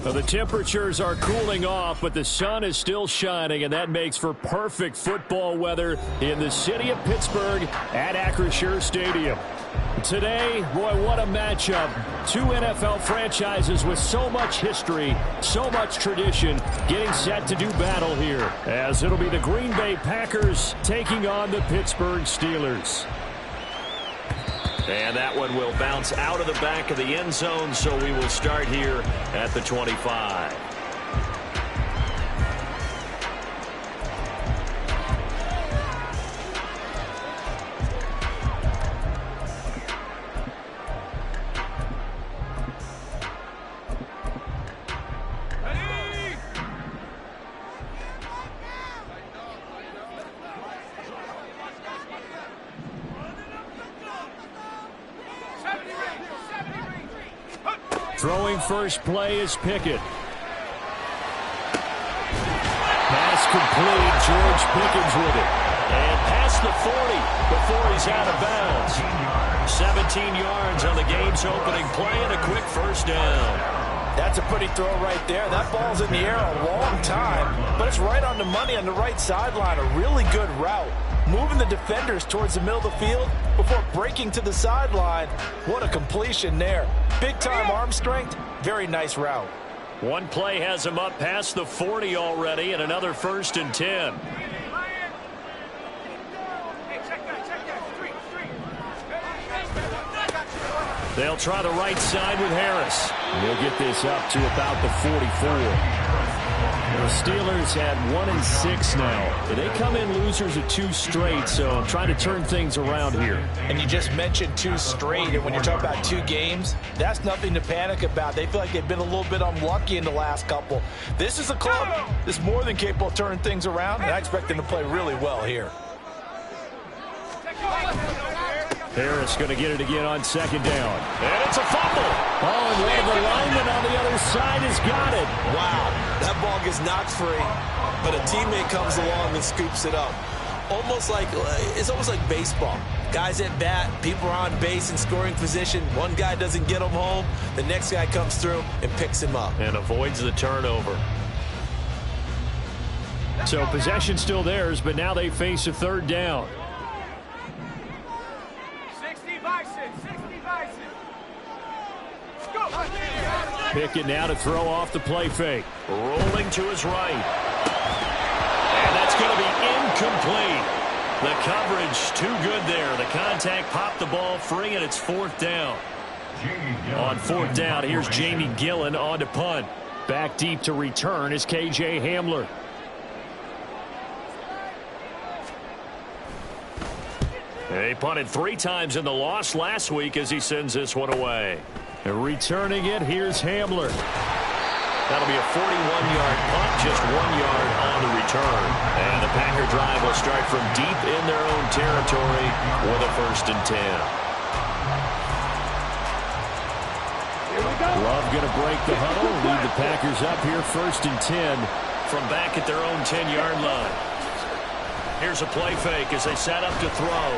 Well, the temperatures are cooling off, but the sun is still shining, and that makes for perfect football weather in the city of Pittsburgh at Acrisure Stadium. Today, boy, what a matchup. Two NFL franchises with so much history, so much tradition, getting set to do battle here, as it'll be the Green Bay Packers taking on the Pittsburgh Steelers. And that one will bounce out of the back of the end zone, so we will start here at the 25. Throwing first play is Pickett. Pass complete. George Pickens with it. And past the 40 before he's out of bounds. 17 yards on the game's opening play and a quick first down. That's a pretty throw right there. That ball's in the air a long time, but it's right on the money on the right sideline. A really good route. Moving the defenders towards the middle of the field before breaking to the sideline. What a completion there. Big-time arm strength. Very nice route. One play has him up past the 40 already, and another 1st and 10. They'll try the right side with Harris. They'll get this up to about the 44. The Steelers had 1-6 now. They come in losers of 2 straight, so trying to turn things around here. And you just mentioned 2 straight, and when you're talking about 2 games, that's nothing to panic about. They feel like they've been a little bit unlucky in the last couple. This is a club that's more than capable of turning things around, and I expect them to play really well here. Harris going to get it again on 2nd down. And it's a fumble. Oh, and one of the linemen on the other side has got it. Wow, that ball gets knocked free, but a teammate comes along and scoops it up. It's almost like baseball. Guys at bat, people are on base in scoring position. One guy doesn't get him home. The next guy comes through and picks him up. And avoids the turnover. So possession still theirs, but now they face a 3rd down. Pickett now to throw off the play fake. Rolling to his right. And that's going to be incomplete. The coverage too good there. The contact popped the ball free, and it's 4th down. On 4th down, here's Jamie Gillen on to punt. Back deep to return is KJ Hamler. He punted 3 times in the loss last week as he sends this one away. And returning it, here's Hamler. That'll be a 41-yard punt, just 1 yard on the return. And the Packer drive will start from deep in their own territory with a 1st and 10. Love going to break the huddle, lead the Packers up here 1st and 10. From back at their own 10-yard line. Here's a play fake as they set up to throw.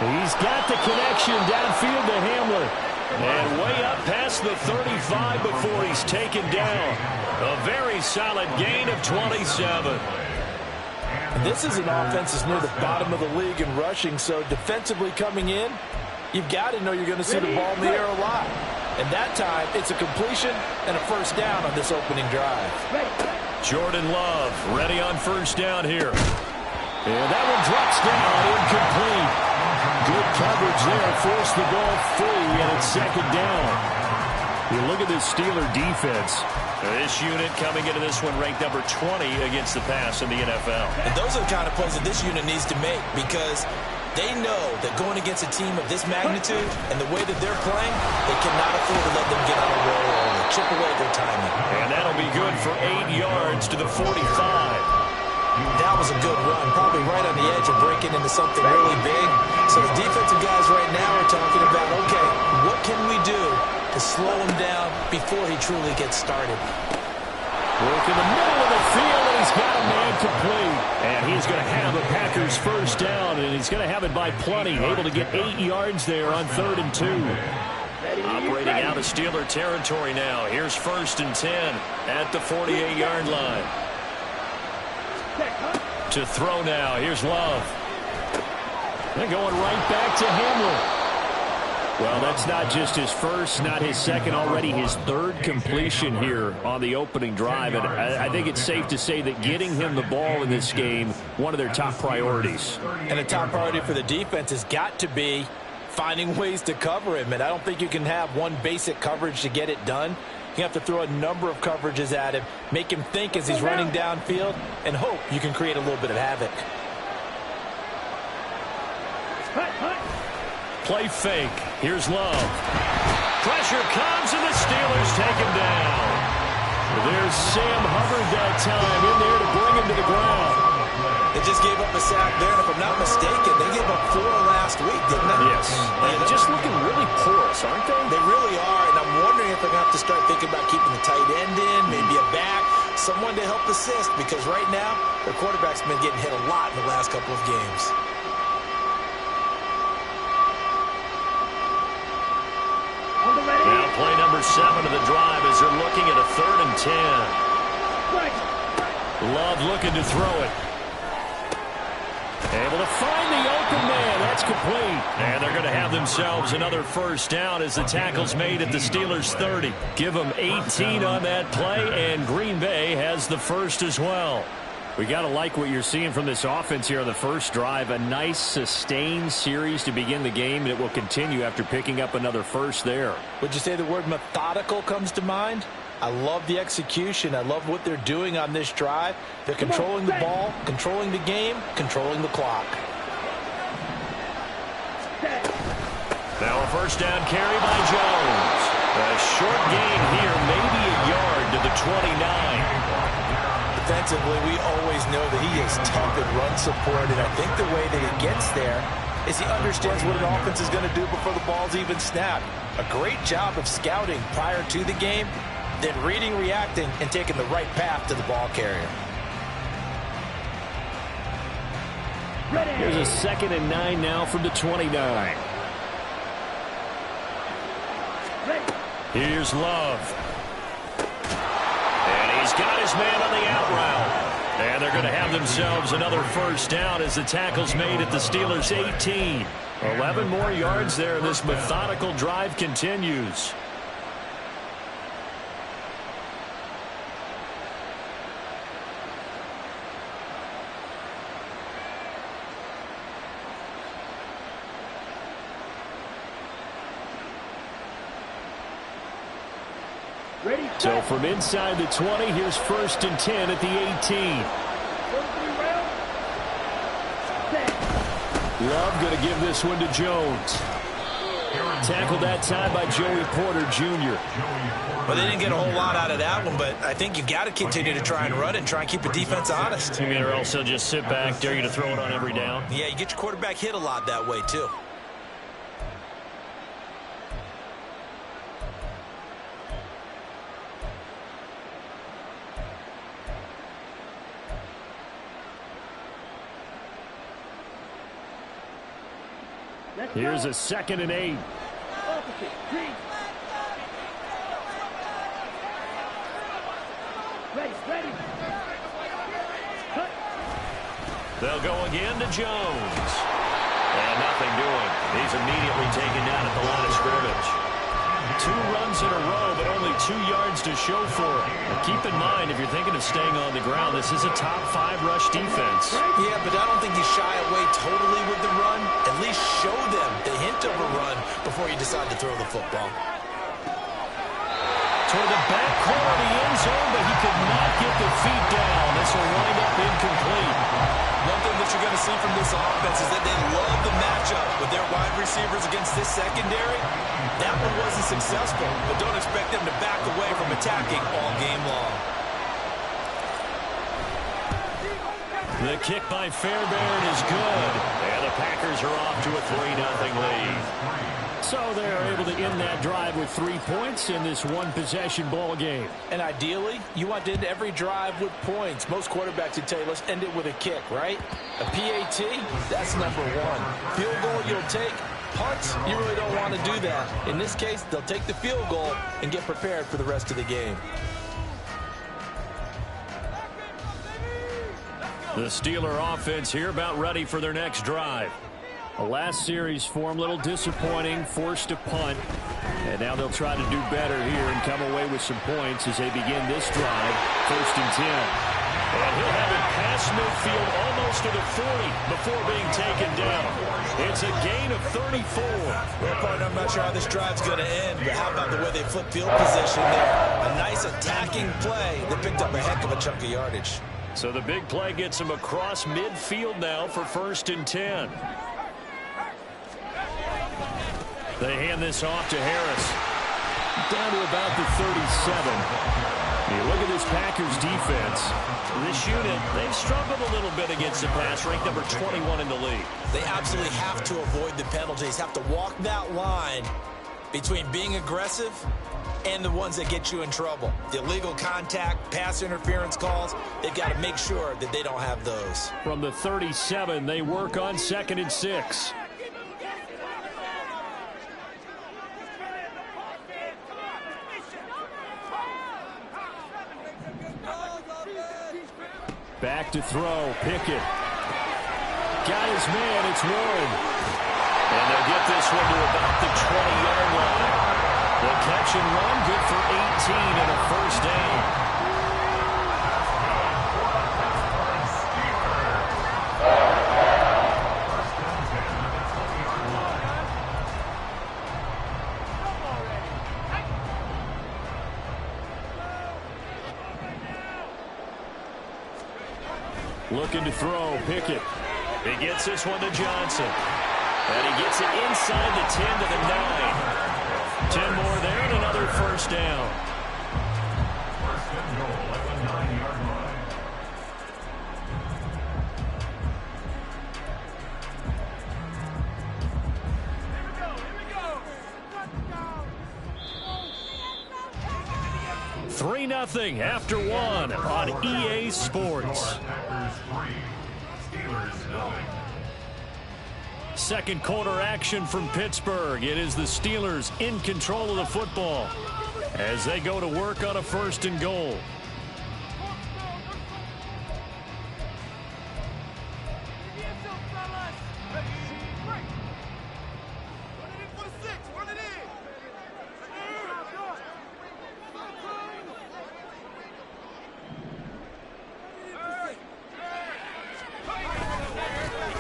He's got the connection downfield to Hamler. And way up past the 35 before he's taken down. A very solid gain of 27. This is an offense that's near the bottom of the league in rushing, so defensively coming in, you've got to know you're going to see the ball in the air a lot. And that time, it's a completion and a 1st down on this opening drive. Jordan Love ready on 1st down here. And that one drops down, incomplete. Good coverage there. Forced the ball free, and it's second down. You look at this Steeler defense. This unit coming into this one ranked number 20 against the pass in the NFL. And those are the kind of plays that this unit needs to make because they know that going against a team of this magnitude and the way that they're playing, they cannot afford to let them get on a roll or chip away their timing. And that'll be good for 8 yards to the 45. That was a good run, probably right on the edge of breaking into something really big. So the defensive guys right now are talking about, okay, what can we do to slow him down before he truly gets started? Work in the middle of the field, and he's got a man complete. And he's going to have the Packers first down, and he's going to have it by plenty. Able to get 8 yards there on 3rd and 2. Operating out of Steeler territory now. Here's 1st and 10 at the 48-yard line. To throw now. Here's Love. They're going right back to Hamler. Well, that's not just his first, not his second, already his 3rd completion here on the opening drive. And I think it's safe to say that getting him the ball in this game, one of their top priorities. And the top priority for the defense has got to be finding ways to cover him. And I don't think you can have one basic coverage to get it done. You have to throw a number of coverages at him, make him think as he's running downfield, and hope you can create a little bit of havoc. Play fake. Here's Love. Pressure comes, and the Steelers take him down. There's Sam Hubbard that time in there to bring him to the ground. They just gave up a sack there, and if I'm not mistaken, they gave up 4 last week, didn't they? Yes. They're just looking really porous, aren't they? They really are, and I'm wondering if they're going to have to start thinking about keeping the tight end in, maybe a back, someone to help assist, because right now, their quarterback's been getting hit a lot in the last couple of games. Now play number 7 of the drive as they're looking at a 3rd and 10. Love looking to throw it. Able to find the open man. That's complete. And they're going to have themselves another first down as the tackle's made at the Steelers' 30. Give them 18 on that play, and Green Bay has the first as well. We got to like what you're seeing from this offense here on the first drive. A nice, sustained series to begin the game, and it will continue after picking up another first there. Would you say the word methodical comes to mind? I love the execution. I love what they're doing on this drive. They're controlling the ball, controlling the game, controlling the clock. Now a first down carry by Jones. A short gain here, maybe a yard to the 29. Defensively, we always know that he is tough at run support, and I think the way that he gets there is he understands what an offense is going to do before the ball's even snapped. A great job of scouting prior to the game, then reading, reacting, and taking the right path to the ball carrier. Here's a 2nd and 9 now from the 29. Here's Love. And he's got his man on the out route. And they're going to have themselves another first down as the tackle's made at the Steelers' 18. 11 more yards there. This methodical drive continues. So from inside the 20, here's 1st and 10 at the 18. Love going to give this one to Jones. Tackled that time by Joey Porter Jr. Well, they didn't get a whole lot out of that one, but I think you've got to continue to try and run and try and keep the defense honest. I mean, or else they'll just sit back, dare you to throw it on every down. Yeah, you get your quarterback hit a lot that way, too. Here's a 2nd and 8. They'll go again to Jones. And nothing doing. He's immediately taken down at the line of scrimmage. 2 runs in a row, but only 2 yards to show for it. Now keep in mind, if you're thinking of staying on the ground, this is a top 5 rush defense. Yeah, but I don't think you shy away totally with the run. At least show them the hint of a run before you decide to throw the football. Toward the back corner of the end zone, but he could not get the feet down. This will wind up incomplete. One thing that you're going to see from this offense is that they love the matchup with their wide receivers against this secondary. That one wasn't successful, but don't expect them to back away from attacking all game long. The kick by Fairbairn is good. And the Packers are off to a 3-0 lead. So they're able to end that drive with 3 points in this one-possession ball game. And ideally, you want to end every drive with points. Most quarterbacks would tell you, let's end it with a kick, right? A PAT, that's number 1. Field goal you'll take. Punts, you really don't want to do that. In this case, they'll take the field goal and get prepared for the rest of the game. The Steeler offense here about ready for their next drive. The last series for them, a little disappointing, forced a punt. And now they'll try to do better here and come away with some points as they begin this drive, 1st and 10. And he'll have it past midfield almost to the 40 before being taken down. It's a gain of 34. Well, partner, I'm not sure how this drive's going to end, but how about the way they flip field position there? A nice attacking play that picked up a heck of a chunk of yardage. So the big play gets him across midfield now for 1st and 10. They hand this off to Harris. Down to about the 37. You look at this Packers defense. This unit, they've struggled a little bit against the pass, ranked number 21 in the league. They absolutely have to avoid the penalties, have to walk that line between being aggressive and the ones that get you in trouble. The illegal contact, pass interference calls, they've got to make sure that they don't have those. From the 37, they work on 2nd and 6. Back to throw, Pickett. Got his man, it's Warren. And they'll get this one to about the 20-yard line. The catch and run, good for 18 and a 1st down. Looking to throw, Pickett. He gets this one to Johnson. And he gets it inside the 10 to the 9. 10 more there and another 1st down. Three 3-0 after 1 on EA Sports. Second quarter action from Pittsburgh. It is the Steelers in control of the football as they go to work on a 1st and goal.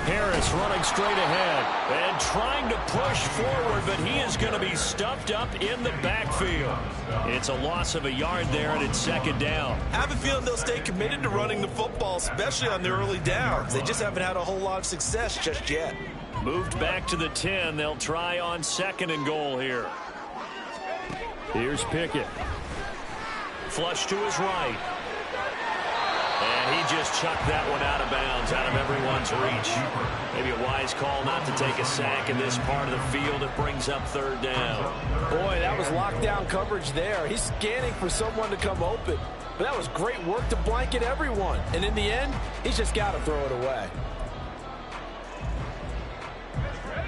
Harris running straight ahead and trying to push forward, but he is going to be stuffed up in the backfield. It's a loss of a yard there, and it's 2nd down. I have a feeling they'll stay committed to running the football, especially on the early downs. They just haven't had a whole lot of success just yet. Moved back to the 10. They'll try on 2nd and goal here. Here's Pickett. Flush to his right. And he just chucked that one out of bounds, out of everyone's reach. Maybe a wise call not to take a sack in this part of the field. It brings up 3rd down. Boy, that was lockdown coverage there. He's scanning for someone to come open. But that was great work to blanket everyone. And in the end, he's just got to throw it away.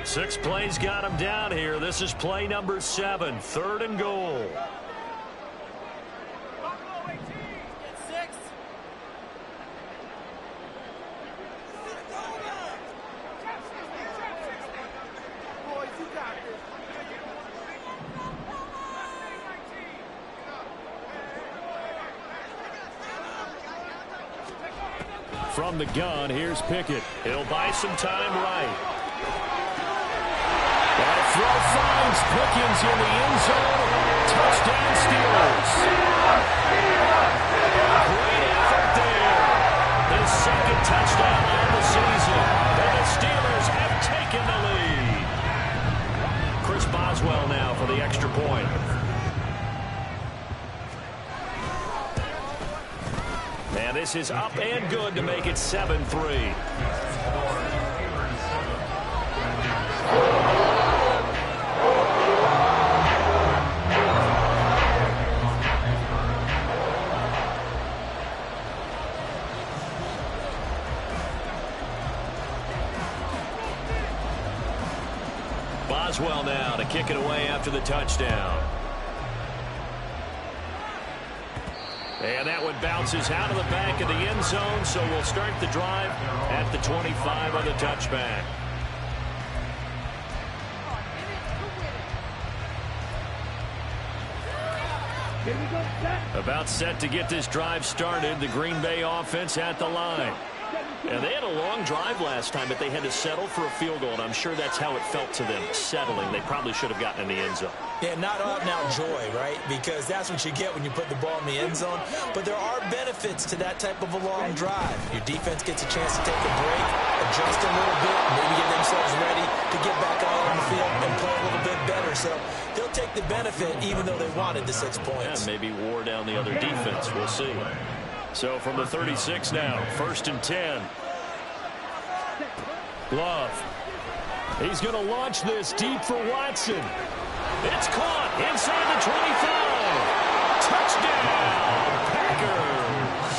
6 plays got him down here. This is play number 7, 3rd and goal. from the gun. Here's Pickett. He'll buy some time right. That throw finds Pickens in the end zone. Touchdown Steelers. Great effort there. His second touchdown of the season. And the Steelers have taken the lead. Chris Boswell now for the extra point. And this is up and good to make it 7-3. Boswell now to kick it away after the touchdown. And that one bounces out of the back of the end zone, so we'll start the drive at the 25 on the touchback. About set to get this drive started, the Green Bay offense at the line. And they had a long drive last time, but they had to settle for a field goal, and I'm sure that's how it felt to them, settling. They probably should have gotten in the end zone. Yeah, not out-and-out joy, right? Because that's what you get when you put the ball in the end zone. But there are benefits to that type of a long drive. Your defense gets a chance to take a break, adjust a little bit, maybe get themselves ready to get back out on the field and play a little bit better. So they'll take the benefit even though they wanted the 6 points. Yeah, maybe wore down the other defense. We'll see. So from the 36 now, 1st and 10. Love. He's going to launch this deep for Watson. It's caught inside the 25. Touchdown, Packers.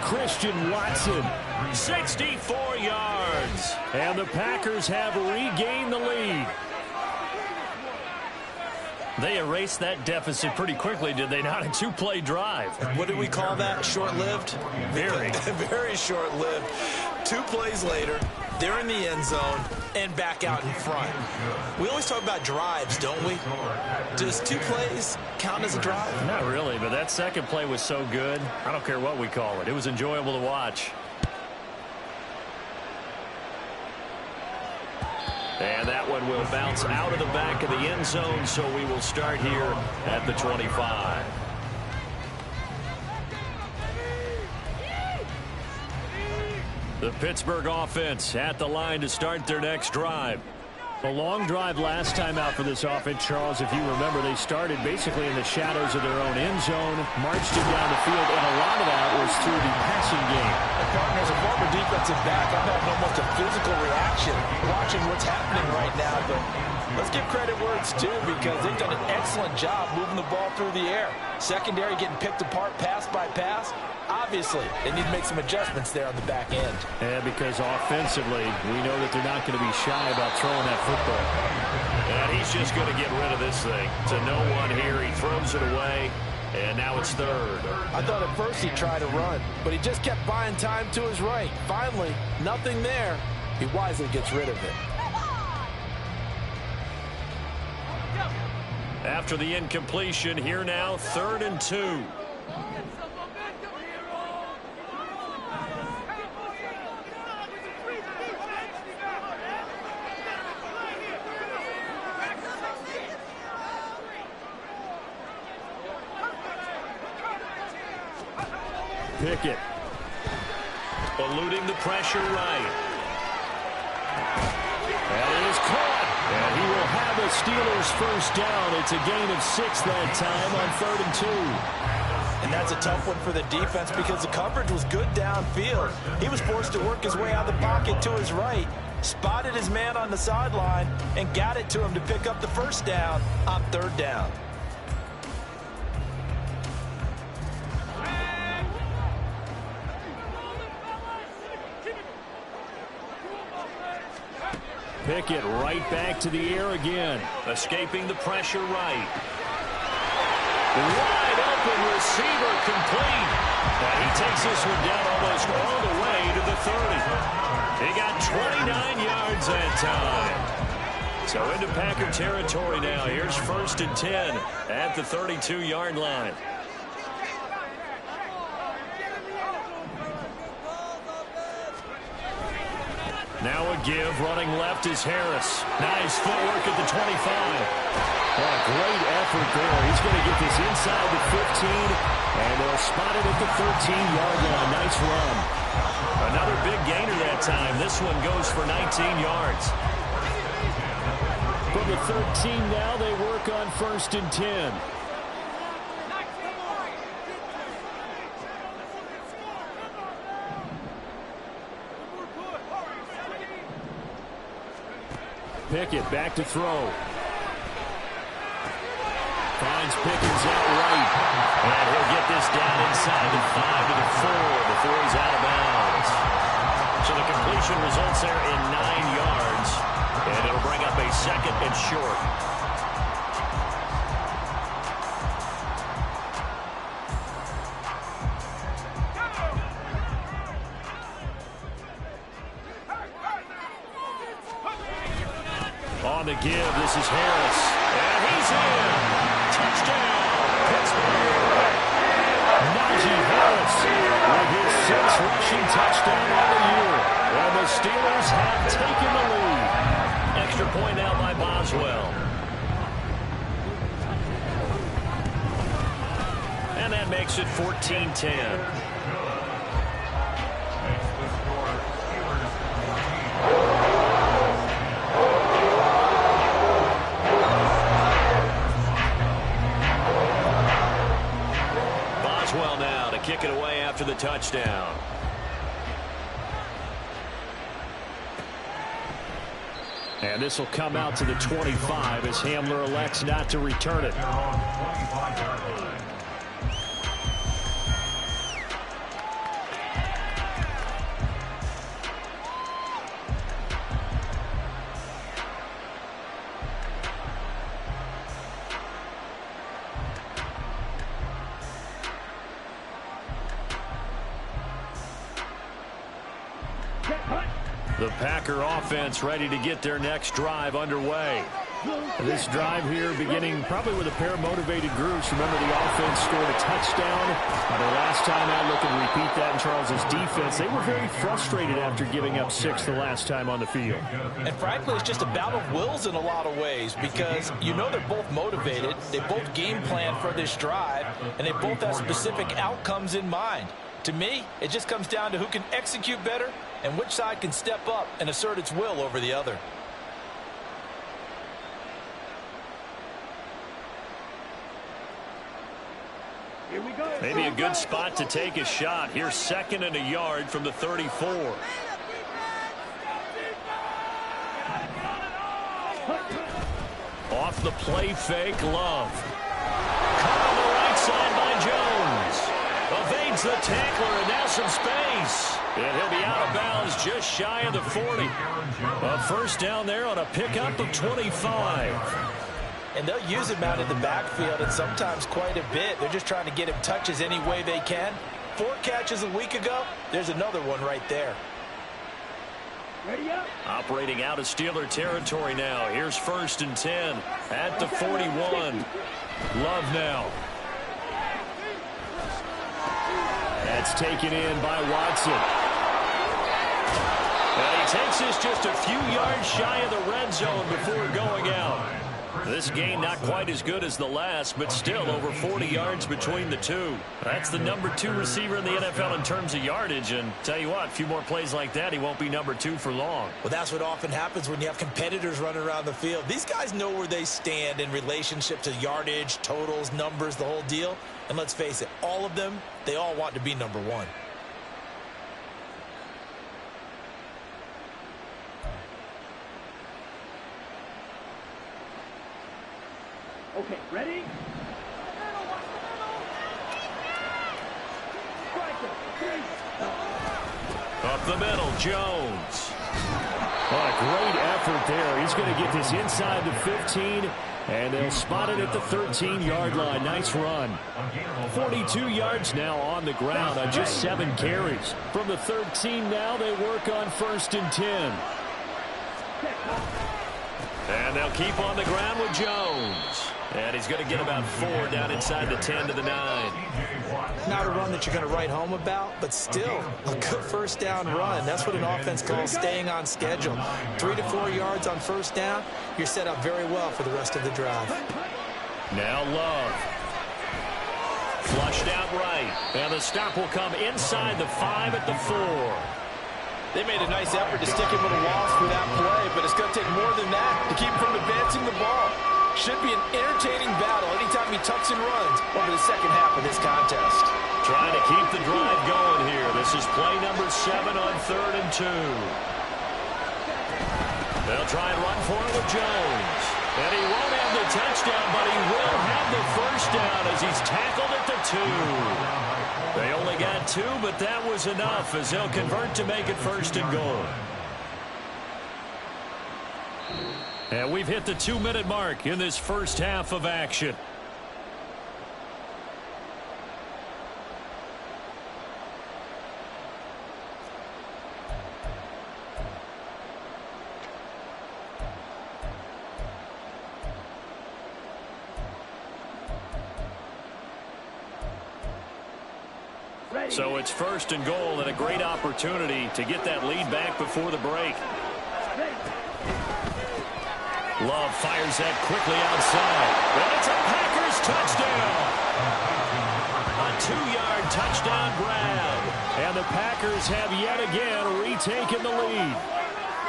Christian Watson. 64 yards. And the Packers have regained the lead. They erased that deficit pretty quickly, did they not? A 2-play drive. What did we call that? Short-lived? Very. Very short-lived. 2 plays later, they're in the end zone and back out in front. We always talk about drives, don't we? Does 2 plays count as a drive? Not really, but that second play was so good. I don't care what we call it. It was enjoyable to watch. And that one will bounce out of the back of the end zone, so we will start here at the 25. The Pittsburgh offense at the line to start their next drive. A long drive last time out for this offense, Charles. If you remember, they started basically in the shadows of their own end zone, marched it down the field, and a lot of that was through the passing game. Partner, as a former defensive back, I'm having almost a physical reaction watching what's happening right now. But let's give credit where it's due, because they've done an excellent job moving the ball through the air. Secondary getting picked apart pass by pass. Obviously, they need to make some adjustments there on the back end. Yeah, because offensively, we know that they're not going to be shy about throwing that football. And he's just going to get rid of this thing. To no one here. He throws it away, and now it's 3rd. I thought at first he'd try to run, but he just kept buying time to his right. Finally, nothing there. He wisely gets rid of it. After the incompletion, here now, 3rd and 2. Pickett. Eluding the pressure right. And it is caught. And he will have the Steelers first down. It's a gain of 6 that time on 3rd and 2. And that's a tough one for the defense because the coverage was good downfield. He was forced to work his way out of the pocket to his right, spotted his man on the sideline, and got it to him to pick up the first down on 3rd down. Pickett right back to the air again. Escaping the pressure right. Wide open receiver complete. And he takes this one down almost all the way to the 30. He got 29 yards that time. So into Packer territory now. Here's 1st and 10 at the 32-yard line. Now a give. Running left is Harris. Nice footwork at the 25. What a great effort there. He's going to get this inside the 15, and they'll spot it at the 13-yard line. Nice run. Another big gainer that time. This one goes for 19 yards. From the 13 now, they work on 1st and 10. Pickett back to throw. Finds Pickens out right. And he'll get this down inside the 5 to the 4 before he's out of bounds. So the completion results there in 9 yards. And it'll bring up a 2nd and short. On the give, this is Harris. And he's in. Touchdown, Pittsburgh. Najee Harris with his 6th rushing touchdown on the year. And the Steelers have taken the lead. Extra point out by Boswell. And that makes it 14-10. Kick it away after the touchdown. And this will come out to the 25 as Hamler elects not to return it. The Packer offense ready to get their next drive underway. This drive here beginning probably with a pair of motivated groups. Remember, the offense scored a touchdown. Their last time out, looking to repeat that in Charles's defense. They were very frustrated after giving up 6 the last time on the field. And frankly, it's just a battle of wills in a lot of ways because you know they're both motivated. They both game plan for this drive, and they both have specific outcomes in mind. To me, it just comes down to who can execute better and which side can step up and assert its will over the other. Here we go. Maybe a good spot to take a shot. Here's 2nd and a yard from the 34. Off the play fake, Love. Caught on the right side by Jones. Evades the tackler, and now some space. And he'll be out of bounds just shy of the 40. A first down there on a pickup of 25. And they'll use him out in the backfield, and sometimes quite a bit. They're just trying to get him touches any way they can. 4 catches a week ago. There's another one right there. Operating out of Steeler territory now. Here's 1st and 10 at the 41. Love now. That's taken in by Watson. And he takes this just a few yards shy of the red zone before going out. This game not quite as good as the last, but still over 40 yards between the two. That's the number 2 receiver in the NFL in terms of yardage. And tell you what, a few more plays like that, he won't be number 2 for long. Well, that's what often happens when you have competitors running around the field. These guys know where they stand in relationship to yardage, totals, numbers, the whole deal. And let's face it, all of them, they all want to be number 1. Okay, ready? Up the middle, Jones. What a great effort there. He's going to get this inside the 15, and they'll spot it at the 13-yard line. Nice run. 42 yards now on the ground on just 7 carries. From the 13 now, they work on 1st and 10. And they'll keep on the ground with Jones. And he's going to get about 4 down inside the 10 to the 9. Not a run that you're going to write home about, but still a good first down run. That's what an offense calls staying on schedule. 3 to 4 yards on first down, you're set up very well for the rest of the drive. Now Love. Flushed out right. And the stop will come inside the 5 at the 4. They made a nice effort to stick him with a loss for that play, but it's going to take more than that to keep him from advancing the ball. Should be an entertaining battle anytime he tucks and runs over the second half of this contest. Trying to keep the drive going here. This is play number 7 on 3rd and 2. They'll try and run for it with Jones. And he won't have the touchdown, but he will have the first down as he's tackled at the 2. They only got 2, but that was enough as they'll convert to make it 1st and goal. And we've hit the 2-minute mark in this first half of action. So it's 1st and goal and a great opportunity to get that lead back before the break. Love fires that quickly outside. And it's a Packers touchdown. A 2-yard touchdown grab. And the Packers have yet again retaken the lead.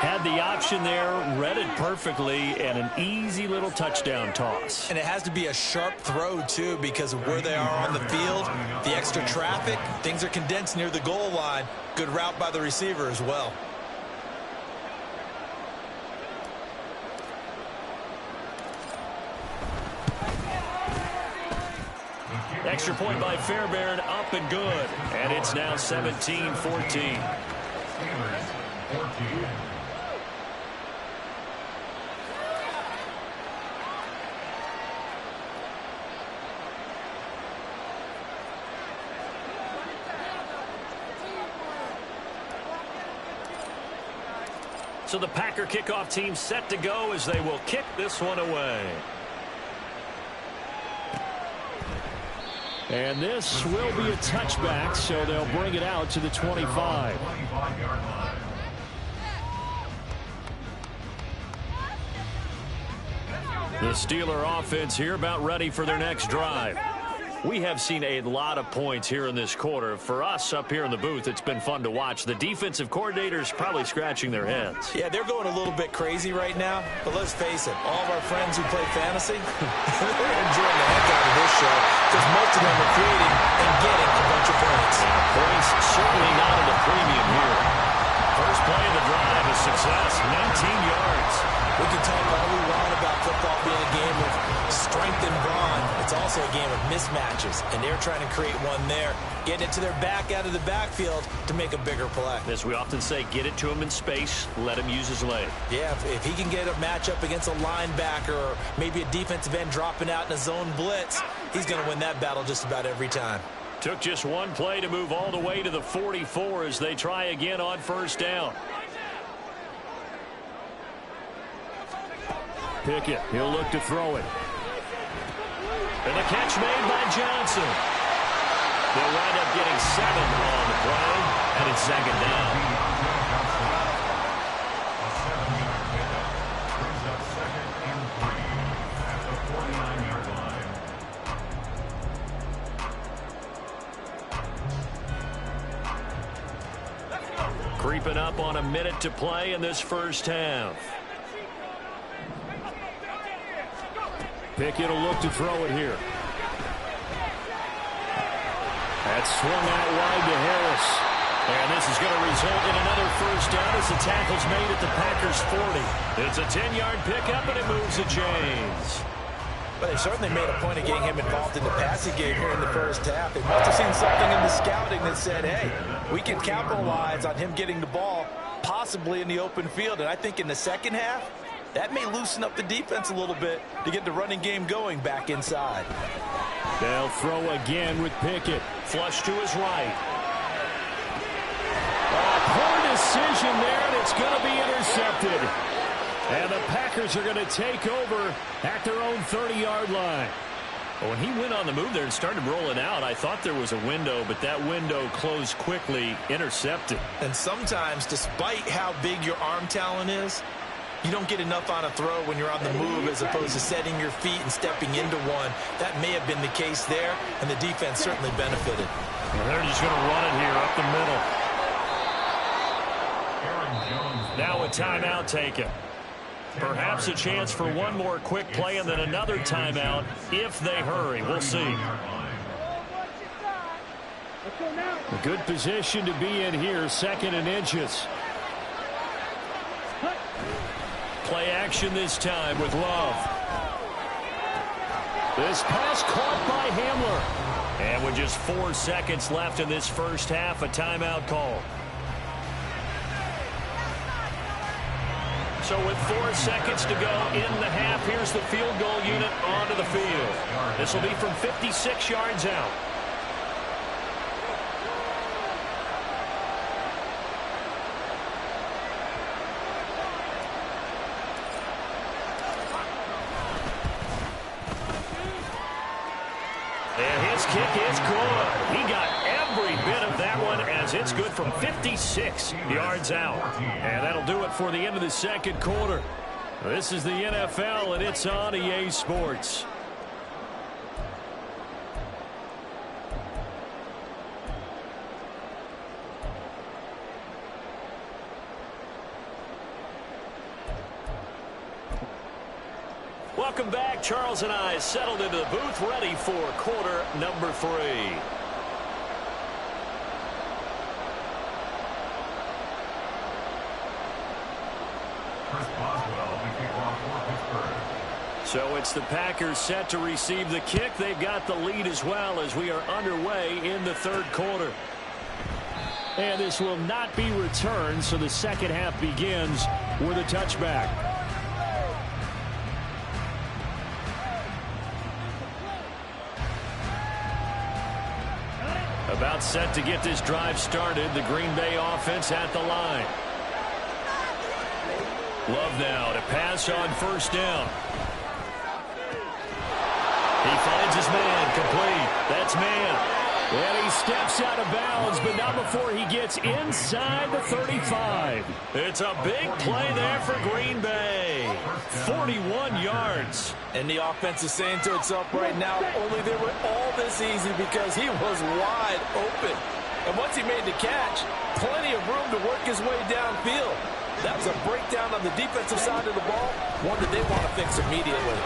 Had the option there, read it perfectly, and an easy little touchdown toss. And it has to be a sharp throw, too, because of where they are on the field, the extra traffic, things are condensed near the goal line. Good route by the receiver as well. Extra point by Fairbairn, up and good. And it's now 17-14. So the Packer kickoff team set to go as they will kick this one away. And this will be a touchback, so they'll bring it out to the 25. The Steeler offense here about ready for their next drive. We have seen a lot of points here in this quarter. For us up here in the booth, it's been fun to watch. The defensive coordinators probably scratching their heads. Yeah, they're going a little bit crazy right now, but let's face it, all of our friends who play fantasy, they're enjoying the heck out of this show because most of them are creating and getting a bunch of points. Points certainly not at a premium here. First play of the drive is success, 19 yards. We can talk all we want about football being a game of strength and brawn. It's also a game of mismatches, and they're trying to create one there, getting it to their back out of the backfield to make a bigger play. As we often say, get it to him in space, let him use his leg. Yeah, if he can get a matchup against a linebacker or maybe a defensive end dropping out in a zone blitz, he's going to win that battle just about every time. Took just one play to move all the way to the 44 as they try again on first down. Pickett, he'll look to throw it. And the catch made by Johnson. They'll wind up getting 7 on the play, and it's 2nd down. Creeping up on a minute to play in this first half. Pickett will look to throw it here. That's swung out wide to Harris. And this is going to result in another first down as the tackle's made at the Packers' 40. It's a 10-yard pickup, and it moves the chains. But they certainly made a point of getting him involved in the passing game here in the first half. They must have seen something in the scouting that said, hey, we can capitalize on him getting the ball possibly in the open field. And I think in the second half, that may loosen up the defense a little bit to get the running game going back inside. They'll throw again with Pickett. Flush to his right. Poor decision there, and it's going to be intercepted. And the Packers are going to take over at their own 30-yard line. When he went on the move there and started rolling out, I thought there was a window, but that window closed quickly, intercepted. And sometimes, despite how big your arm talent is, you don't get enough on a throw when you're on the move as opposed to setting your feet and stepping into one. That may have been the case there, and the defense certainly benefited. And they're just going to run it here up the middle. Now a timeout taken. Perhaps a chance for one more quick play and then another timeout if they hurry. We'll see. A good position to be in here, 2nd and inches. Play action this time with Love. This pass caught by Hamler. And with just 4 seconds left in this first half, a timeout call. So with 4 seconds to go in the half, here's the field goal unit onto the field. This will be from 56 yards out. And his kick is good. He got every bit of that one as it's good from 56 yards out. And that'll do it for the end of the second quarter. This is the NFL, and it's on EA Sports. Welcome back. Charles and I settled into the booth, ready for quarter number 3. So it's the Packers set to receive the kick. They've got the lead as well as we are underway in the third quarter. And this will not be returned, so the second half begins with a touchback. About set to get this drive started. The Green Bay offense at the line. Love now to pass on first down. He finds his man, complete. That's man. And he steps out of bounds, but not before he gets inside the 35. It's a big play there for Green Bay. 41 yards. And the offense is saying to itself right now, only they were all this easy because he was wide open. And once he made the catch, plenty of room to work his way downfield. That was a breakdown on the defensive side of the ball, one that they want to fix immediately.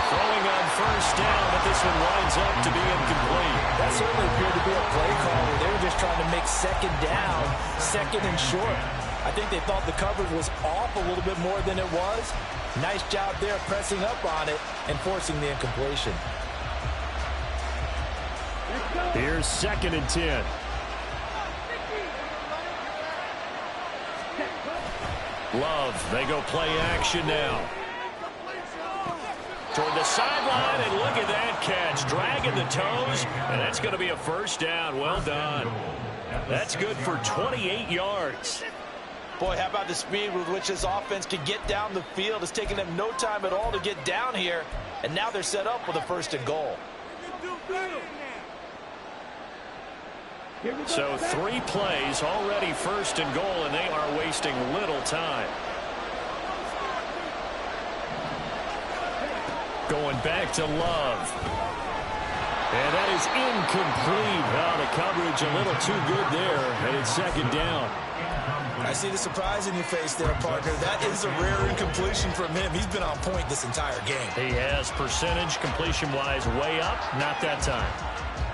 Throwing on first down, but this one winds up to be incomplete. That certainly appeared to be a play call where they were just trying to make second down, second and short. I think they thought the coverage was off a little bit more than it was. Nice job there pressing up on it and forcing the incompletion. Here's 2nd and 10. Love, they go play action now. Toward the sideline, and look at that catch. Dragging the toes, and that's going to be a first down. Well done. That's good for 28 yards. Boy, how about the speed with which this offense can get down the field? It's taken them no time at all to get down here, and now they're set up with a 1st and goal. So 3 plays, already 1st and goal, and they are wasting little time. Going back to Love. And that is incomplete. Well, the coverage a little too good there, and it's 2nd down. I see the surprise in your face there, partner. That is a rare incompletion from him. He's been on point this entire game. He has percentage completion-wise way up. Not that time.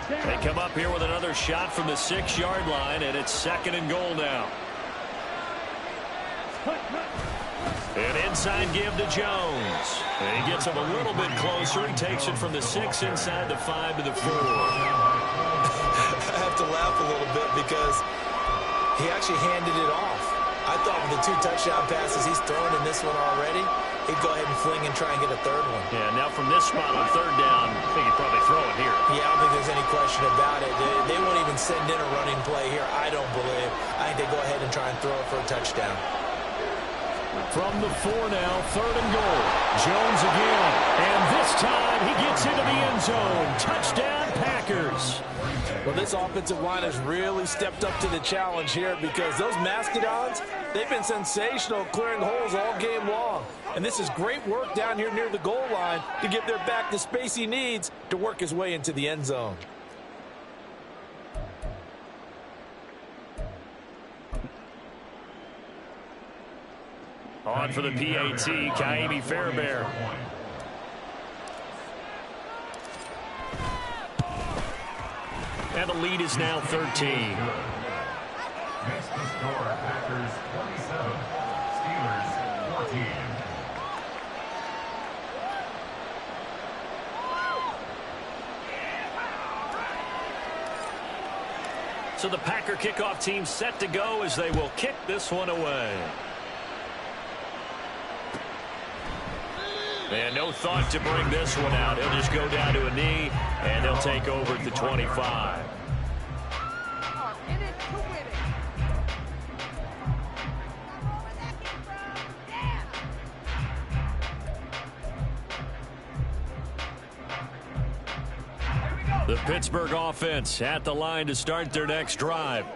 They come up here with another shot from the 6-yard line, and it's 2nd and goal now. An inside give to Jones. And he gets him a little bit closer. He takes it from the 6 inside the 5 to the 4. I have to laugh a little bit because he actually handed it off. I thought with the 2 touchdown passes he's thrown in this one already, he'd go ahead and fling and try and get a 3rd one. Yeah, now from this spot on 3rd down, I think he'd probably throw it here. Yeah, I don't think there's any question about it. They won't even send in a running play here, I don't believe. I think they go ahead and try and throw it for a touchdown. From the 4 now, 3rd and goal. Jones again. And this time time, he gets into the end zone. Touchdown, Packers. Well, this offensive line has really stepped up to the challenge here because those Mastodons, they've been sensational clearing holes all game long. And this is great work down here near the goal line to give their back the space he needs to work his way into the end zone. On for the PAT, Ka'imi Fairbairn. And the lead is now 13. Next to score, Packers 27, Steelers 14. So the Packer kickoff team set to go as they will kick this one away. And no thought to bring this one out. He'll just go down to a knee, and they'll take over at the 25. The Pittsburgh offense at the line to start their next drive.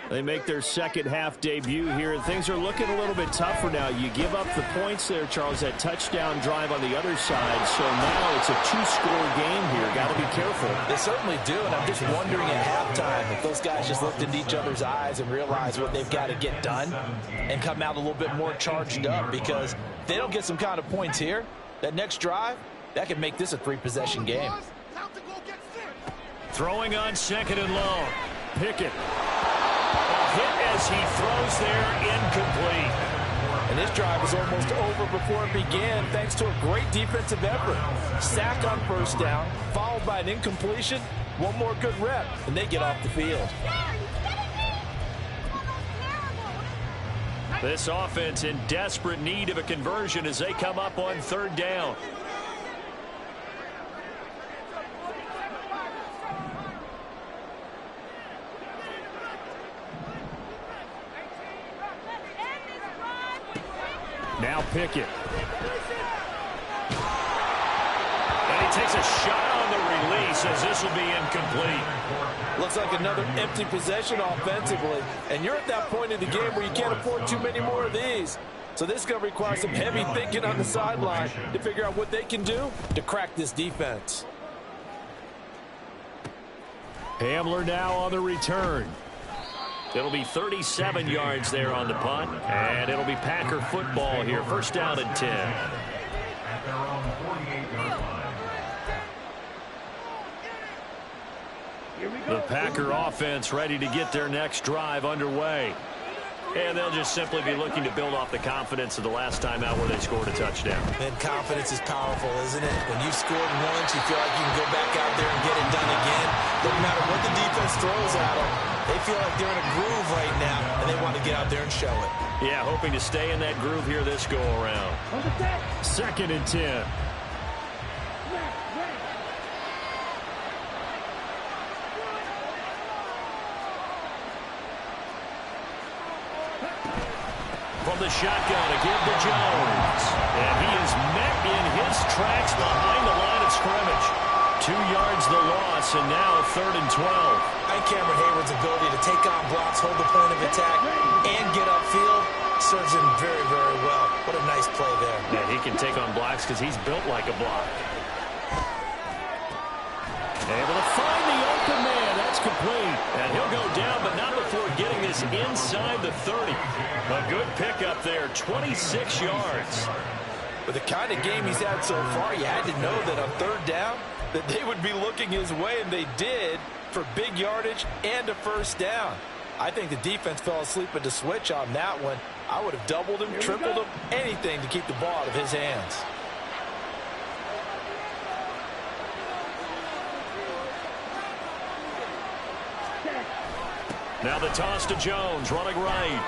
They make their second half debut here, and things are looking a little bit tougher now. You give up the points there, Charles, that touchdown drive on the other side. So now it's a two-score game here. Got to be careful. They certainly do, and I'm just wondering at halftime if those guys just looked into each other's eyes and realized what they've got to get done and come out a little bit more charged up, because if they don't get some kind of points here, that next drive, that could make this a three-possession game. Throwing on second and long. Pickett. A hit as he throws there, incomplete. And this drive was almost over before it began thanks to a great defensive effort. Sack on first down, followed by an incompletion. One more good rep, and they get off the field. This offense in desperate need of a conversion as they come up on third down. Now Pickett. And he takes a shot on the release as this will be incomplete. Looks like another empty possession offensively. And you're at that point in the game where you can't afford too many more of these. So this is going to require some heavy thinking on the sideline to figure out what they can do to crack this defense. Hamler now on the return. It'll be 37 yards there on the punt, and it'll be Packer football here. First down and 10. At their own 48-yard line. The Packer offense ready to get their next drive underway. And they'll just simply be looking to build off the confidence of the last time out where they scored a touchdown. And confidence is powerful, isn't it? When you've scored once, you feel like you can go back out there and get it done again. Doesn't matter what the defense throws at them. They feel like they're in a groove right now, and they want to get out there and show it. Yeah, hoping to stay in that groove here this go-around. Second and 10. From the shotgun, a give to Jones. And he is met in his tracks behind the line of scrimmage. 2 yards the loss, and now third and 12. I think Cameron Hayward's ability to take on blocks, hold the point of attack, and get upfield serves him very, very well. What a nice play there. Yeah, he can take on blocks because he's built like a block. Able to find the open man. That's complete. And he'll go down, but not before getting this inside the 30. A good pickup there, 26 yards. With the kind of game he's had so far, you had to know that on third down, that they would be looking his way, and they did, for big yardage and a first down. I think the defense fell asleep at the switch on that one. I would have doubled him, tripled him, anything to keep the ball out of his hands. Now the toss to Jones, running right.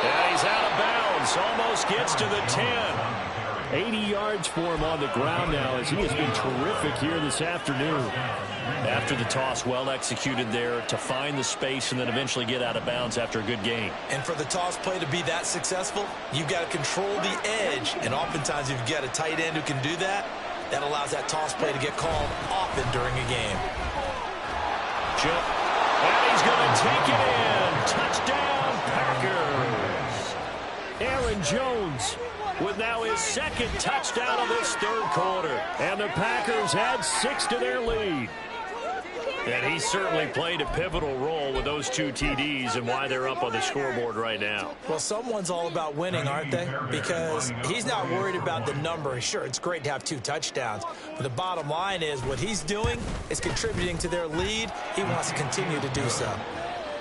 And he's out of bounds, almost gets to the 10. 80 yards for him on the ground now as he has been terrific here this afternoon. After the toss, well executed there to find the space and then eventually get out of bounds after a good gain. And for the toss play to be that successful, you've got to control the edge. And oftentimes if you've got a tight end who can do that, that allows that toss play to get called often during a game. Chip. And he's going to take it in. Touchdown, Packers. Aaron Jones with now his second touchdown of this third quarter. And the Packers add 6 to their lead. And he certainly played a pivotal role with those 2 TDs and why they're up on the scoreboard right now. Well, someone's all about winning, aren't they? Because he's not worried about the number. Sure, it's great to have 2 touchdowns. But the bottom line is what he's doing is contributing to their lead. He wants to continue to do so.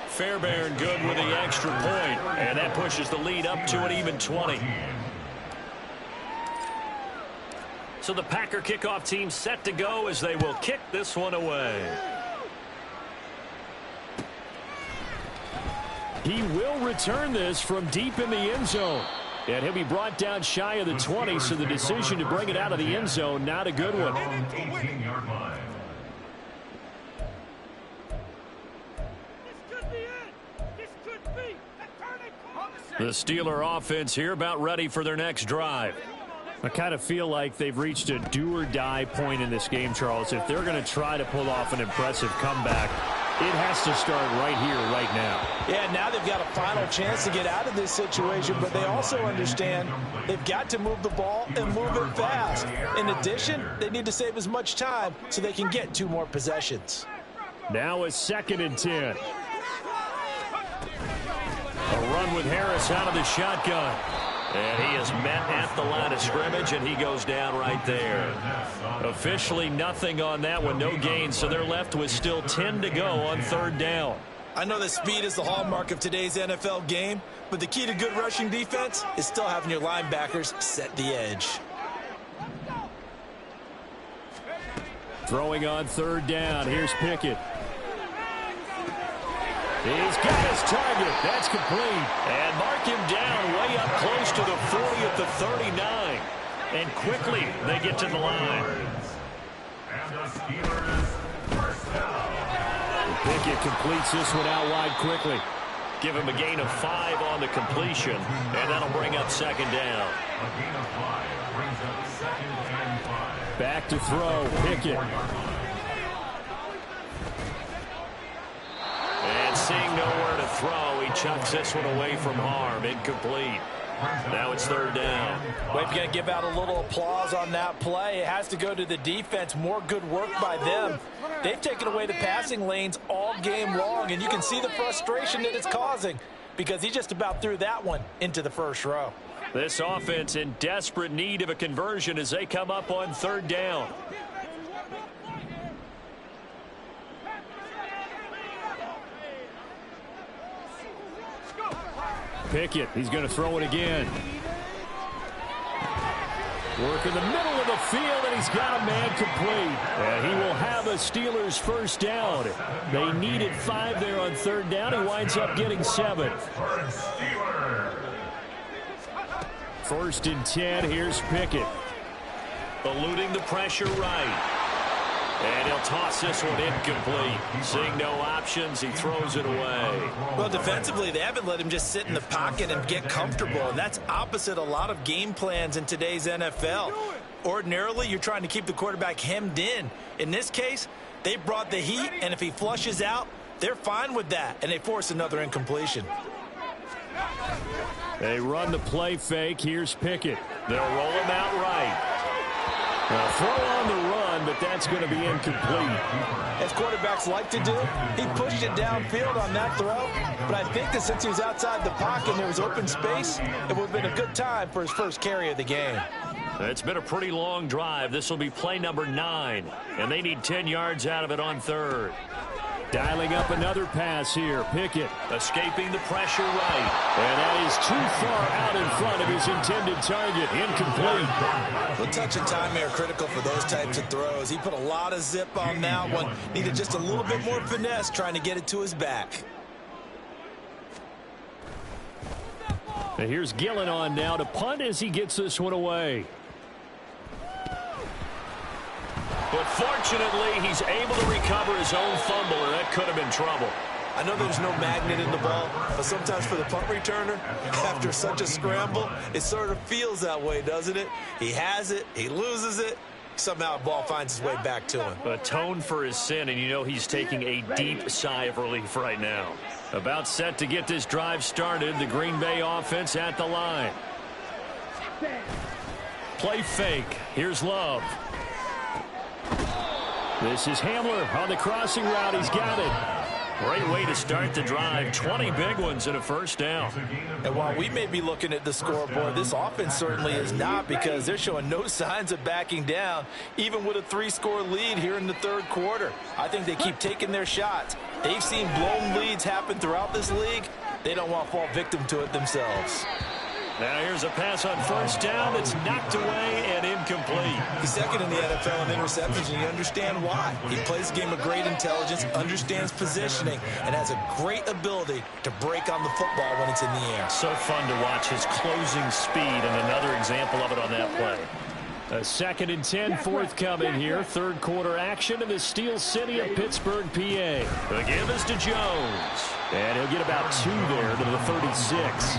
Fairbairn good with the extra point. And that pushes the lead up to an even 20. So the Packer kickoff team set to go as they will kick this one away. He will return this from deep in the end zone. And he'll be brought down shy of the 20, so the decision to bring it out of the end zone, not a good one. 18-yard line. The Steeler offense here about ready for their next drive. I kind of feel like they've reached a do-or-die point in this game, Charles. If they're going to try to pull off an impressive comeback, it has to start right here, right now. Yeah, now they've got a final chance to get out of this situation, but they also understand they've got to move the ball and move it fast. In addition, they need to save as much time so they can get 2 more possessions. Now a 2nd and 10. A run with Harris out of the shotgun. And he is met at the line of scrimmage, and he goes down right there. Officially nothing on that one, no gain, so they're left with still 10 to go on 3rd down. I know that speed is the hallmark of today's NFL game, but the key to good rushing defense is still having your linebackers set the edge. Throwing on 3rd down. Here's Pickett. He's got his target. That's complete. And mark him down way up close to the 40 at the 39. And quickly they get to the line. And the Steelers first down. Pickett completes this one out wide quickly. Give him a gain of 5 on the completion, and that'll bring up 2nd down. A gain of 5 brings up 2nd and 5. Back to throw. Pickett. And seeing nowhere to throw, he chucks this one away from harm. Incomplete. Now it's 3rd down. We've got to give out a little applause on that play. It has to go to the defense. More good work by them. They've taken away the passing lanes all game long, and you can see the frustration that it's causing because he just about threw that one into the first row. This offense in desperate need of a conversion as they come up on 3rd down. Pickett, he's going to throw it again. Work in the middle of the field, and he's got a man complete. And he will have a Steelers first down. They needed 5 there on 3rd down. He winds up getting 7. 1st and 10. Here's Pickett. Eluding the pressure right. And he'll toss this one incomplete. Seeing no options, he throws it away. Well, defensively, they haven't let him just sit in the pocket and get comfortable, and that's opposite a lot of game plans in today's NFL. Ordinarily, you're trying to keep the quarterback hemmed in. In this case, they brought the heat, and if he flushes out, they're fine with that, and they force another incompletion. They run the play fake. Here's Pickett. They'll roll him out right. Now throw on the run, but that's going to be incomplete. As quarterbacks like to do, he pushed it downfield on that throw, but I think that since he was outside the pocket and there was open space, it would have been a good time for his first carry of the game. It's been a pretty long drive. This will be play number 9, and they need 10 yards out of it on 3rd. Dialing up another pass here. Pickett. Escaping the pressure right. And that is too far out in front of his intended target. Incomplete. The touch and timing are critical for those types of throws. He put a lot of zip on that one. Needed just a little bit more finesse trying to get it to his back. And here's Gillen on now to punt as he gets this one away. But fortunately, he's able to recover his own fumble, and that could have been trouble. I know there's no magnet in the ball, but sometimes for the punt returner, after such a scramble, it sort of feels that way, doesn't it? He has it, he loses it, somehow the ball finds its way back to him. Atoned for his sin, and you know he's taking a deep sigh of relief right now. About set to get this drive started, the Green Bay offense at the line. Play fake. Here's Love. This is Hamler on the crossing route. He's got it. Great way to start the drive. 20 big ones and a first down. And while we may be looking at the scoreboard, this offense certainly is not, because they're showing no signs of backing down, even with a 3-score lead here in the third quarter. I think they keep taking their shots. They've seen blown leads happen throughout this league. They don't want to fall victim to it themselves. Now here's a pass on first down. It's knocked away and incomplete. He's second in the NFL in interceptions, and you understand why. He plays a game of great intelligence, understands positioning, and has a great ability to break on the football when it's in the air. So fun to watch his closing speed, and another example of it on that play. A 2nd and 10 forthcoming here. Third quarter action in the Steel City of Pittsburgh, PA. The give is to Jones. And he'll get about 2 there to the 36.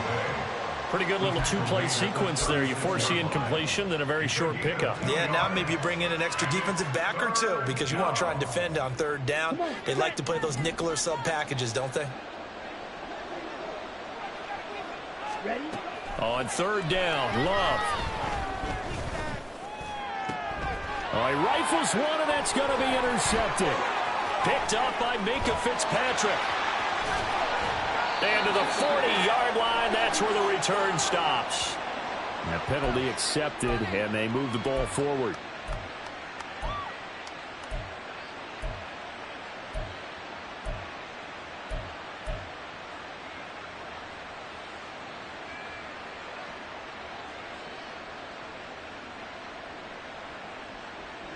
Pretty good little two-play sequence there. You force the incompletion, then a very short pickup. Yeah, now maybe you bring in an extra defensive back or two, because you want to try and defend on third down. They like to play those nickel or sub packages, don't they? Ready? On third down, Love. Oh, he rifles one, and that's going to be intercepted. Picked up by Minkah Fitzpatrick. And to the 40-yard line, that's where the return stops. A penalty accepted, and they move the ball forward.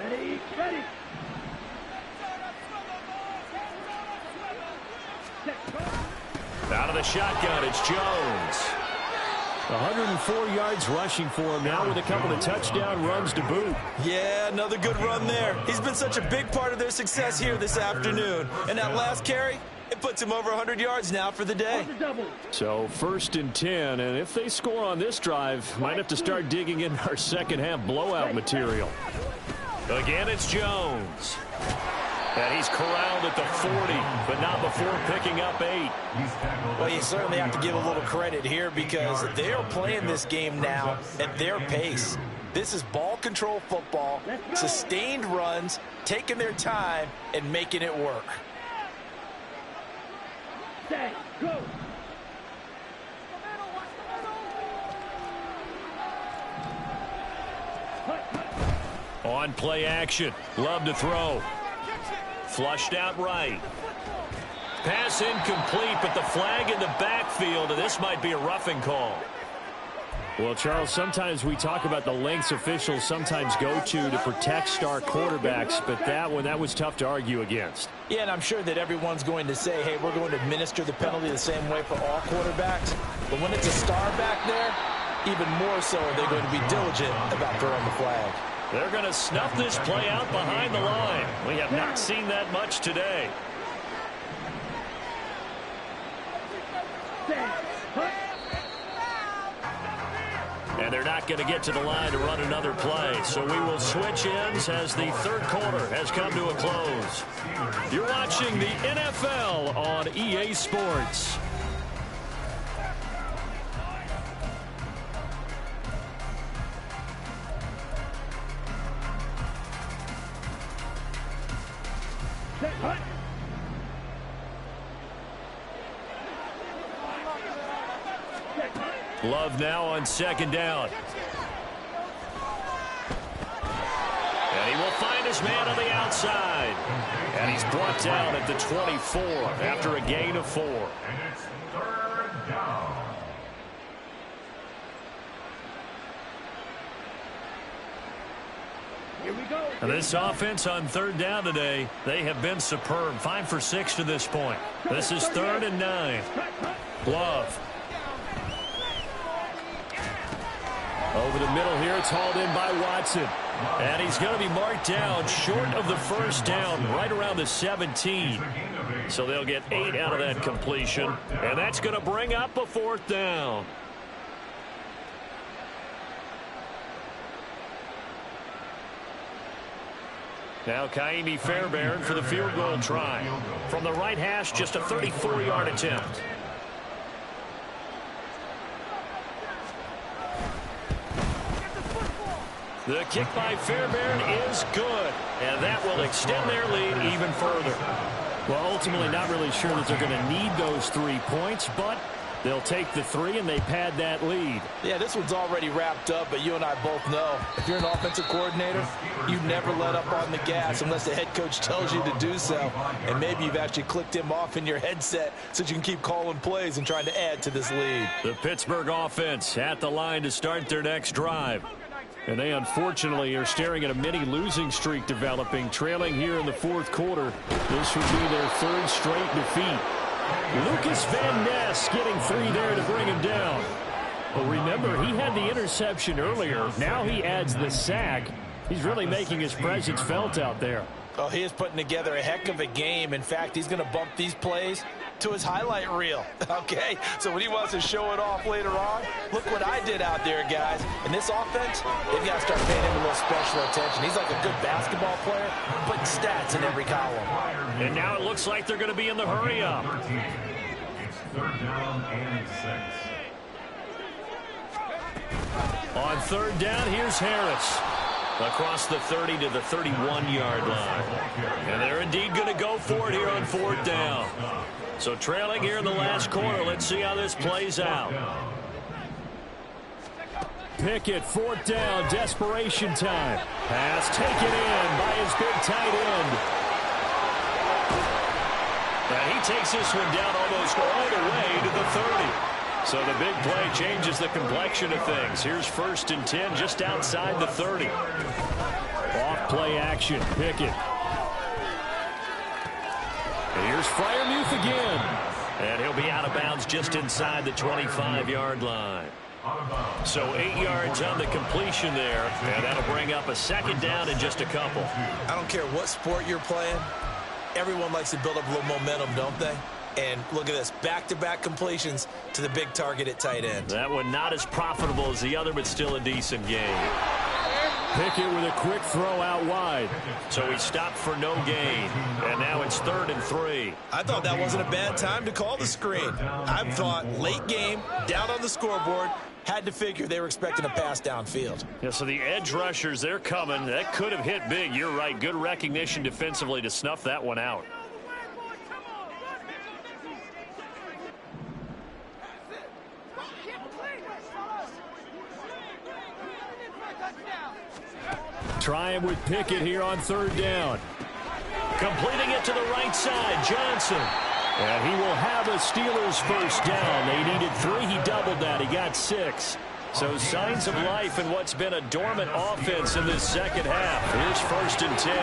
Ready? Ready? Out of the shotgun, it's Jones. 104 yards rushing for him now with a couple of touchdown runs to boot. Yeah, another good run there. He's been such a big part of their success here this afternoon. And that last carry, it puts him over 100 yards now for the day. So 1st and 10, and if they score on this drive, might have to start digging in our second half blowout material. Again, it's Jones. And he's corralled at the 40, but not before picking up 8. Well, you certainly have to give a little credit here, because they are playing this game now at their pace. This is ball control football, sustained runs, taking their time and making it work. Set, go. On play action, Love to throw. Flushed out right. Pass incomplete, but the flag in the backfield, and this might be a roughing call. Well, Charles, sometimes we talk about the lengths officials sometimes go to protect star quarterbacks, but that was tough to argue against. Yeah, and I'm sure that everyone's going to say, hey, we're going to administer the penalty the same way for all quarterbacks. But when it's a star back there, even more so are they going to be diligent about throwing the flag. They're going to snuff this play out behind the line. We have not seen that much today. And they're not going to get to the line to run another play. So we will switch ends as the third quarter has come to a close. You're watching the NFL on EA Sports. Love now on second down. And he will find his man on the outside. And he's brought down at the 24 after a gain of 4. And it's third down. Here we go. And this offense on third down today, they have been superb. 5 for 6 to this point. This is 3rd and 9. Love. Over the middle here, it's hauled in by Watson. And he's going to be marked down short of the first down, right around the 17. So they'll get 8 out of that completion. And that's going to bring up a 4th down. Now Kaimi Fairbairn for the field goal try. From the right hash, just a 34-yard attempt. The kick by Fairbairn is good, and that will extend their lead even further. Well, ultimately not really sure that they're going to need those 3 points, but they'll take the 3 and they pad that lead. Yeah, this one's already wrapped up, but you and I both know if you're an offensive coordinator, you never let up on the gas unless the head coach tells you to do so. And maybe you've actually clicked him off in your headset so you can keep calling plays and trying to add to this lead. The Pittsburgh offense at the line to start their next drive. And they unfortunately are staring at a mini losing streak developing, trailing here in the 4th quarter. This would be their 3rd straight defeat. Lucas Van Ness getting 3 there to bring him down. But remember, he had the interception earlier. Now he adds the sack. He's really making his presence felt out there. Oh, he is putting together a heck of a game. In fact, he's going to bump these plays to his highlight reel, okay? So when he wants to show it off later on, look what I did out there, guys. And this offense, they've got to start paying him a little special attention. He's like a good basketball player, putting stats in every column. And now it looks like they're going to be in the hurry-up. It's 3rd down and 6. On 3rd down, here's Harris. Across the 30 to the 31-yard line. And they're indeed going to go for it here on 4th down. So trailing here in the last quarter. Let's see how this plays out. Pickett, 4th down, desperation time. Pass taken in by his big tight end. And he takes this one down almost all the way to the 30. So the big play changes the complexion of things. Here's 1st and 10 just outside the 30. Off play action, Pickett. And here's Freiermuth again. And he'll be out of bounds just inside the 25-yard line. So 8 yards on the completion there. And that'll bring up a 2nd down in just a couple. I don't care what sport you're playing. Everyone likes to build up a little momentum, don't they? And look at this, back-to-back completions to the big target at tight end. That one not as profitable as the other, but still a decent game. Pickett with a quick throw out wide. So he stopped for no gain. And now it's 3rd and 3. I thought that wasn't a bad time to call the screen. I thought late game, down on the scoreboard, had to figure they were expecting a pass downfield. Yeah, so the edge rushers, they're coming. That could have hit big. You're right. Good recognition defensively to snuff that one out. Trying with Pickett here on 3rd down. Completing it to the right side, Johnson. And he will have a Steelers 1st down. They needed 3. He doubled that. He got 6. So signs of life in what's been a dormant offense in this 2nd half. Here's 1st and 10.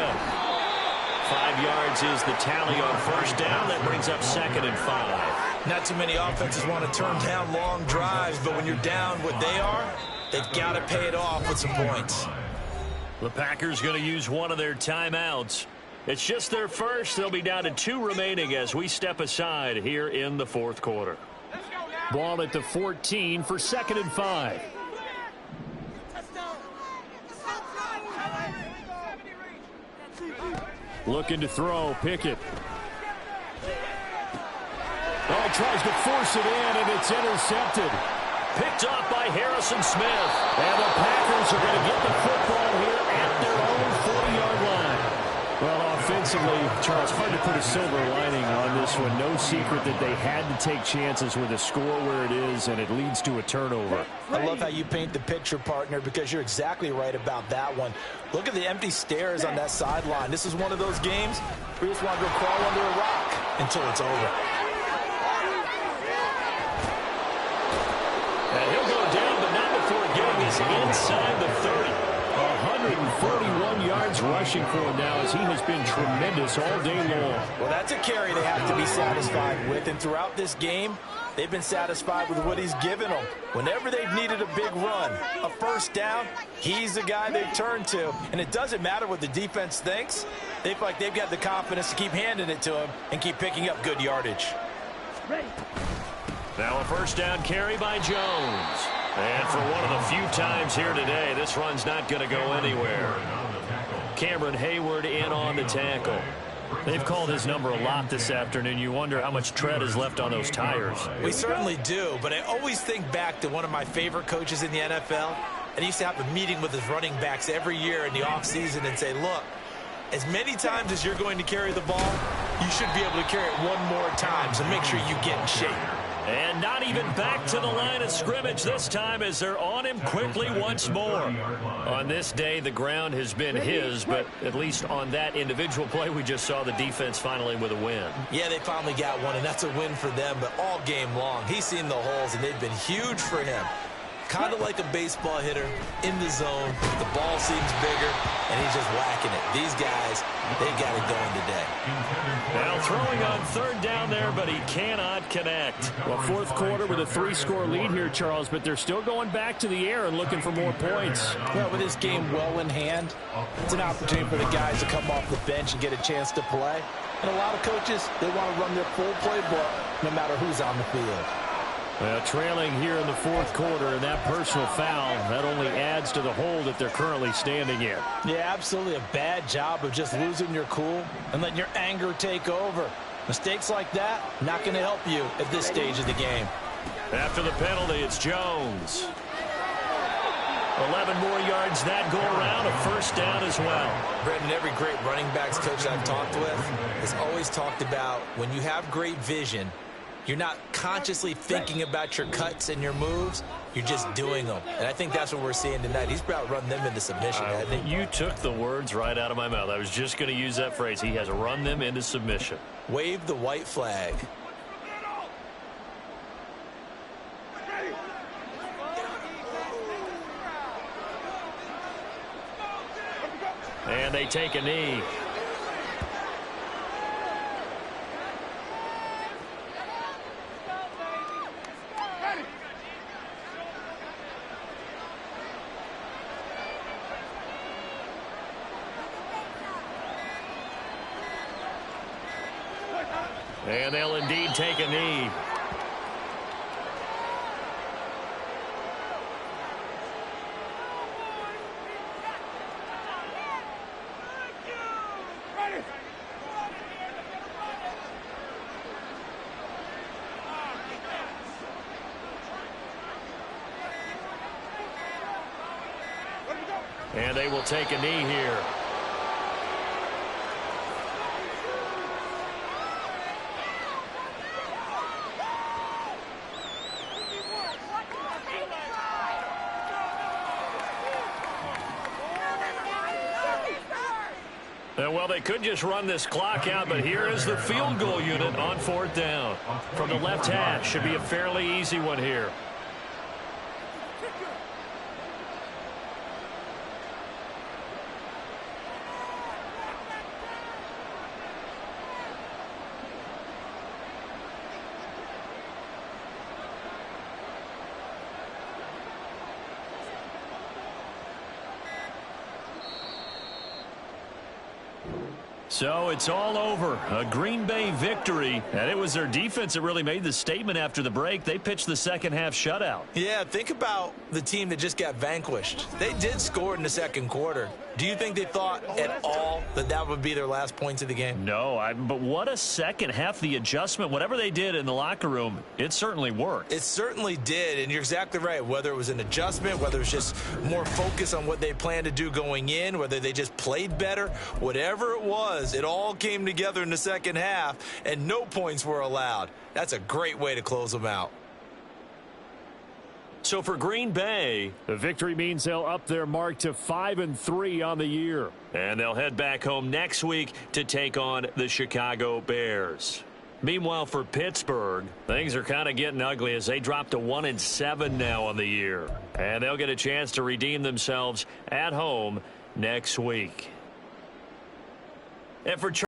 5 yards is the tally on 1st down. That brings up 2nd and 5. Not too many offenses want to turn down long drives, but when you're down what they are, they've got to pay it off with some points. The Packers going to use one of their timeouts. It's just their first. They'll be down to 2 remaining as we step aside here in the 4th quarter. Ball at the 14 for 2nd and 5. Looking to throw, Pickett. Oh, tries to force it in, and it's intercepted. Picked off by Harrison Smith. And the Packers are going to get the football here at their own 40-yard line. Well, offensively, Charles, hard to put a silver lining on this one. No secret that they had to take chances with a score where it is, and it leads to a turnover. I love how you paint the picture, partner, because you're exactly right about that one. Look at the empty stares on that sideline. This is one of those games where you just want to go crawl under a rock until it's over. And he'll go down, but not before getting this inside the 30. 141 yards rushing for him now as he has been tremendous all day long. Well, that's a carry they have to be satisfied with. And throughout this game, They've been satisfied with what he's given them. Whenever they've needed a big run, a first down, he's the guy they've turned to. And it doesn't matter what the defense thinks. They feel like they've got the confidence to keep handing it to him and keep picking up good yardage. Ready. Now a first down carry by Jones. And for one of the few times here today, this run's not going to go anywhere. Cameron Hayward in on the tackle. They've called his number a lot this afternoon. You wonder how much tread is left on those tires. We certainly do, but I always think back to one of my favorite coaches in the NFL, and he used to have a meeting with his running backs every year in the offseason and say, look, as many times as you're going to carry the ball, you should be able to carry it one more time, so make sure you get in shape. And not even back to the line of scrimmage this time as they're on him quickly once more. On this day, the ground has been his, but at least on that individual play, we just saw the defense finally with a win. Yeah, they finally got one, and that's a win for them, but all game long, he's seen the holes, and they've been huge for him. Kind of like a baseball hitter in the zone. The ball seems bigger, and he's just whacking it. These guys, they got it going today. Now throwing on third down there, but he cannot connect. Well, fourth quarter with a 3-score lead here, Charles, but they're still going back to the air and looking for more points. Well, with this game well in hand, it's an opportunity for the guys to come off the bench and get a chance to play. And a lot of coaches, they want to run their full playbook no matter who's on the field. Well, trailing here in the fourth quarter, and that personal foul, that only adds to the hole that they're currently standing in. Yeah, absolutely a bad job of just losing your cool and letting your anger take over. Mistakes like that, not going to help you at this stage of the game. After the penalty, it's Jones. 11 more yards that go around, a first down as well. Brendan, every great running backs coach I've talked with has always talked about when you have great vision, you're not consciously thinking about your cuts and your moves. You're just doing them. And I think that's what we're seeing tonight. He's about run them into submission, hasn't he? You took the words right out of my mouth. I was just going to use that phrase. He has run them into submission. Wave the white flag. And they take a knee. And they'll indeed take a knee. And they will take a knee here. Well, they could just run this clock out, but here is the field goal unit on fourth down. From the left hash, should be a fairly easy one here. So it's all over. A Green Bay victory, and it was their defense that really made the statement after the break. They pitched the second half shutout. Yeah, think about the team that just got vanquished. They did score in the second quarter. Do you think they thought at all that that would be their last points of the game? No, but what a second half. The adjustment, whatever they did in the locker room, it certainly worked. It certainly did, and you're exactly right. Whether it was an adjustment, whether it was just more focus on what they planned to do going in, whether they just played better, whatever it was, it all came together in the second half, and no points were allowed. That's a great way to close them out. So for Green Bay, the victory means they'll up their mark to 5-3 on the year. And they'll head back home next week to take on the Chicago Bears. Meanwhile, for Pittsburgh, things are kind of getting ugly as they drop to 1-7 now on the year. And they'll get a chance to redeem themselves at home next week. And for